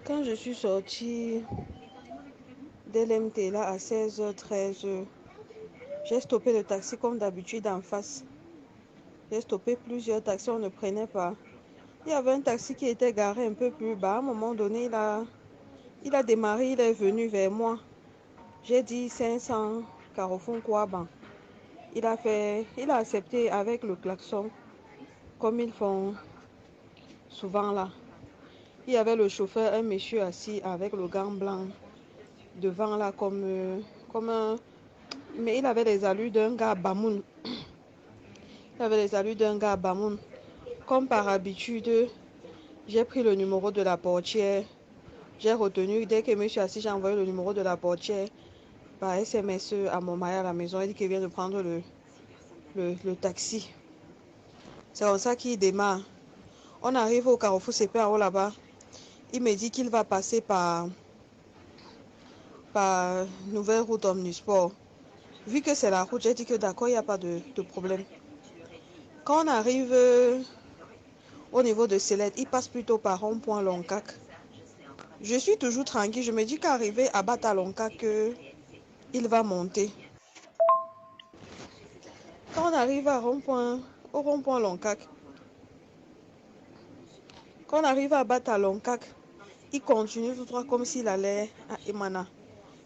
Quand je suis sortie d'LMT là à 16h13, j'ai stoppé le taxi comme d'habitude en face. J'ai stoppé plusieurs taxis, on ne prenait pas. Il y avait un taxi qui était garé un peu plus bas. À un moment donné, il a démarré, il est venu vers moi. J'ai dit 500 Carrefour Kouaban. Il a accepté avec le klaxon, comme ils font souvent là. Il y avait le chauffeur, un monsieur assis avec le gant blanc devant là comme un... Mais il avait les allures d'un gars Bamoun. Il avait les allures d'un gars Bamoun. Comme par habitude, j'ai pris le numéro de la portière. J'ai retenu, dès que monsieur assis, j'ai envoyé le numéro de la portière par SMS à mon mari à la maison. Il dit qu'il vient de prendre le taxi. C'est comme ça qu'il démarre. On arrive au Carrefour CP en haut là-bas. Il me dit qu'il va passer par Nouvelle Route Omnisport. Vu que c'est la route, j'ai dit que d'accord, il n'y a pas de problème. Quand on arrive au niveau de Célette, il passe plutôt par rond-point Loncac. Je suis toujours tranquille. Je me dis qu'arriver à Bata Loncac, il va monter. Quand on arrive au rond-point Loncac, quand on arrive à Bata Loncac, il continue tout droit comme s'il allait à Emana.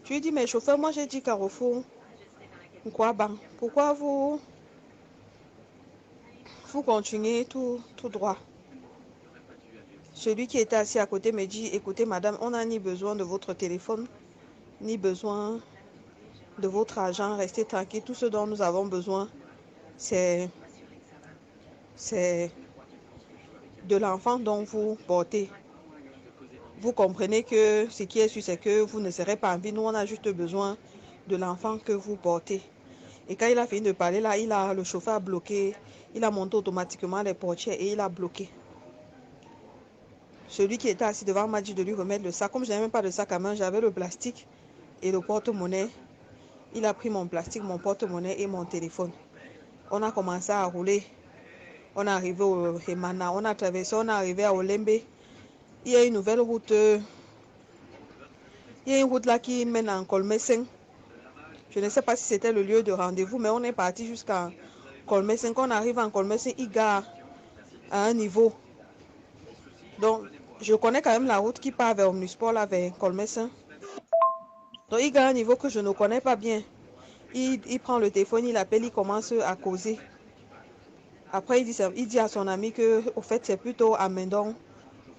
Je lui dis, mais chauffeur, moi j'ai dit Carrefour. Pourquoi vous continuez tout droit? Celui qui était assis à côté me dit, écoutez madame, on n'a ni besoin de votre téléphone, ni besoin de votre argent, restez tranquille. Tout ce dont nous avons besoin, c'est de l'enfant dont vous portez. Vous comprenez que ce qui est sûr, c'est que vous ne serez pas en vie. Nous, on a juste besoin de l'enfant que vous portez. Et quand il a fini de parler, là, le chauffeur a bloqué. Il a monté automatiquement les portières et il a bloqué. Celui qui était assis devant m'a dit de lui remettre le sac. Comme je n'avais même pas de sac à main, j'avais le plastique et le porte-monnaie. Il a pris mon plastique, mon porte-monnaie et mon téléphone. On a commencé à rouler. On est arrivé au Hemana, on a traversé, on est arrivé à Olembe. Il y a une nouvelle route. Il y a une route là qui mène en Kolmeseng. Je ne sais pas si c'était le lieu de rendez-vous, mais on est parti jusqu'à Kolmeseng. Quand on arrive en Kolmeseng, il gare à un niveau. Donc, je connais quand même la route qui part vers Omnisport, là, vers Kolmeseng. Donc, il gare à un niveau que je ne connais pas bien. Il prend le téléphone, il appelle, il commence à causer. Après, il dit à son ami que, au fait, c'est plutôt à Mendon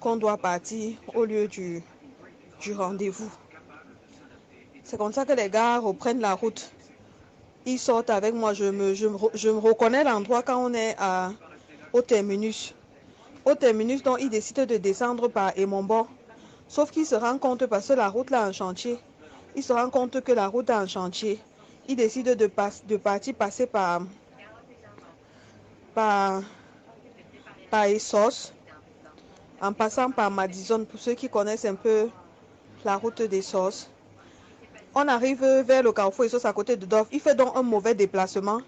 qu'on doit partir au lieu du rendez-vous. C'est comme ça que les gars reprennent la route. Ils sortent avec moi. Je me reconnais l'endroit quand on est au terminus. Au terminus, donc, ils décident de descendre par Emombo. Sauf qu'ils se rendent compte, parce que la route là en chantier, ils se rendent compte que la route est en chantier. Ils décident de partir passer par Essos, en passant par Madison, pour ceux qui connaissent un peu la route des Essos. On arrive vers le carrefour Essos à côté de Dorf. Il fait donc un mauvais déplacement.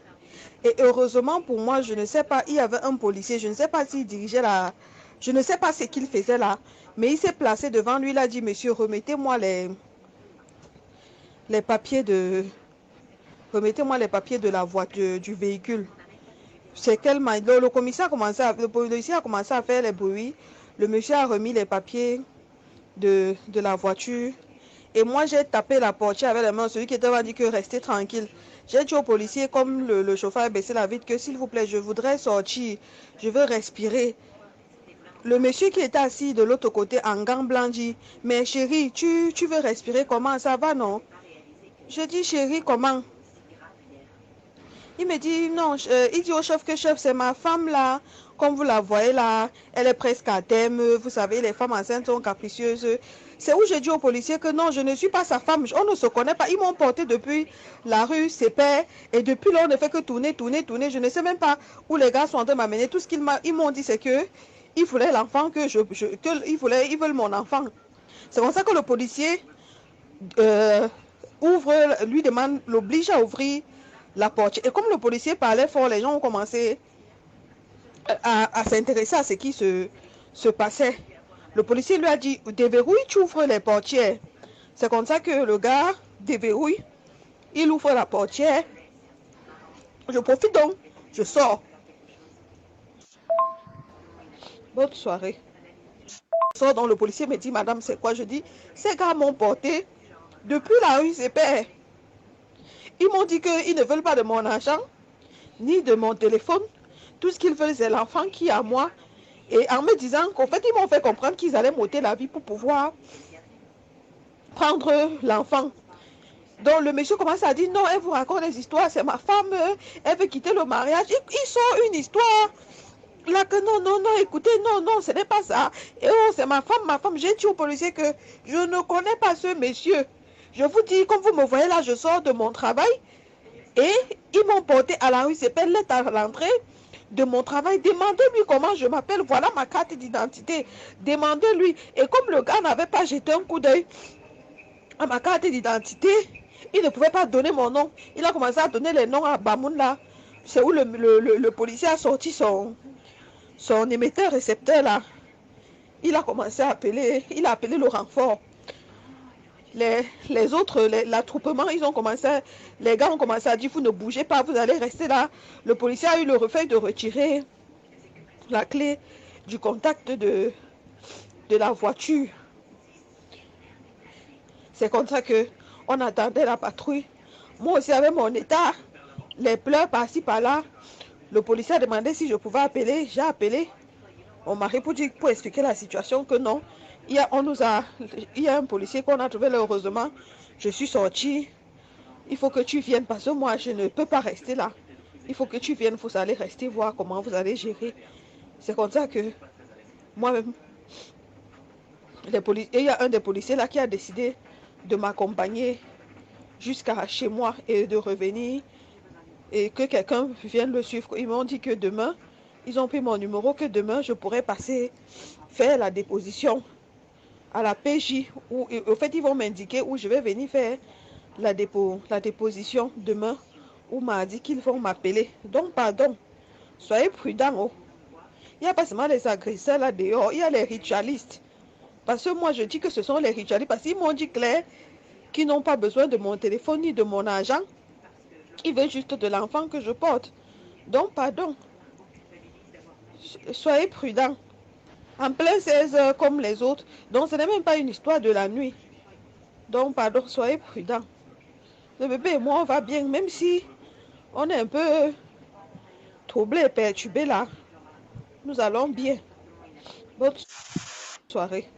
Et heureusement pour moi, je ne sais pas, il y avait un policier, je ne sais pas s'il dirigeait je ne sais pas ce qu'il faisait là, mais il s'est placé devant lui, il a dit, monsieur, remettez-moi les papiers de la voiture, du véhicule. C'est quel le commissaire a commencé le policier a commencé à faire les bruits. Le monsieur a remis les papiers de la voiture. Et moi, j'ai tapé la portière avec les mains. Celui qui était là dit que restez tranquille. J'ai dit au policier, comme le chauffeur a baissé la vitre, que s'il vous plaît, je voudrais sortir. Je veux respirer. Le monsieur qui était assis de l'autre côté en gants blancs dit, mais chérie, tu veux respirer comment? Ça va, non? Je dis, chérie, comment? Il me dit, non, il dit au chef que chef, c'est ma femme là. Comme vous la voyez là, elle est presque à terme. Vous savez, les femmes enceintes sont capricieuses. C'est où j'ai dit au policier que non, je ne suis pas sa femme. On ne se connaît pas. Ils m'ont porté depuis la rue, ses pères. Et depuis là, on ne fait que tourner. Je ne sais même pas où les gars sont en train de m'amener. Tout ce qu'ils m'ont dit, c'est que ils voulaient l'enfant ils veulent mon enfant. C'est comme ça que le policier l'oblige à ouvrir la porte. Et comme le policier parlait fort, les gens ont commencé à s'intéresser à ce qui se passait. Le policier lui a dit, déverrouille, tu ouvres les portières. C'est comme ça que le gars déverrouille. Il ouvre la portière. Je profite donc, je sors. Bonne soirée. Je sors donc, le policier me dit, madame, c'est quoi? Je dis, ces gars m'ont porté depuis la rue Zépère. Ils m'ont dit qu'ils ne veulent pas de mon argent, ni de mon téléphone. Tout ce qu'ils veulent, c'est l'enfant qui est à moi. Et en me disant qu'en fait, ils m'ont fait comprendre qu'ils allaient m'ôter la vie pour pouvoir prendre l'enfant. Donc le monsieur commence à dire, non, elle vous raconte des histoires, c'est ma femme, elle veut quitter le mariage. Ils sont une histoire. Là que non, non, non, écoutez, non, non, ce n'est pas ça. Et oh, c'est ma femme. J'ai dit au policier que je ne connais pas ce monsieur. Je vous dis, comme vous me voyez là, je sors de mon travail et ils m'ont porté à la rue, c'est pas lettre à l'entrée de mon travail. Demandez-lui comment je m'appelle, voilà ma carte d'identité. Demandez-lui. Et comme le gars n'avait pas jeté un coup d'œil à ma carte d'identité, il ne pouvait pas donner mon nom. Il a commencé à donner les noms à Bamoun là. C'est où le policier a sorti son émetteur récepteur là. Il a commencé à appeler, il a appelé le renfort. Les autres, l'attroupement, ils ont commencé, les gars ont commencé à dire, vous ne bougez pas, vous allez rester là. Le policier a eu le réflexe de retirer la clé du contact de la voiture. C'est comme ça que on attendait la patrouille. Moi aussi, avec mon état, les pleurs par-ci, par-là, le policier a demandé si je pouvais appeler. J'ai appelé mon mari pour expliquer la situation, que non. Il y a un policier qu'on a trouvé là, heureusement. Je suis sortie. Il faut que tu viennes parce que moi, je ne peux pas rester là. Il faut que tu viennes, vous allez rester voir comment vous allez gérer. C'est comme ça que moi-même, il y a un des policiers là qui a décidé de m'accompagner jusqu'à chez moi et de revenir et que quelqu'un vienne le suivre. Ils m'ont dit que demain, ils ont pris mon numéro, que demain, je pourrais passer, faire la déposition à la PJ. Où, au fait, ils vont m'indiquer où je vais venir faire la déposition demain, où m'a dit qu'ils vont m'appeler. Donc, pardon, soyez prudents. Oh. Il n'y a pas seulement les agresseurs là dehors, il y a les ritualistes. Parce que moi, je dis que ce sont les ritualistes, parce qu'ils m'ont dit clair qu'ils n'ont pas besoin de mon téléphone ni de mon argent. Ils veulent juste de l'enfant que je porte. Donc, pardon. Soyez prudents. En plein 16 heures comme les autres. Donc, ce n'est même pas une histoire de la nuit. Donc, pardon, soyez prudents. Le bébé et moi, on va bien, même si on est un peu troublé et perturbé là. Nous allons bien. Bonne soirée.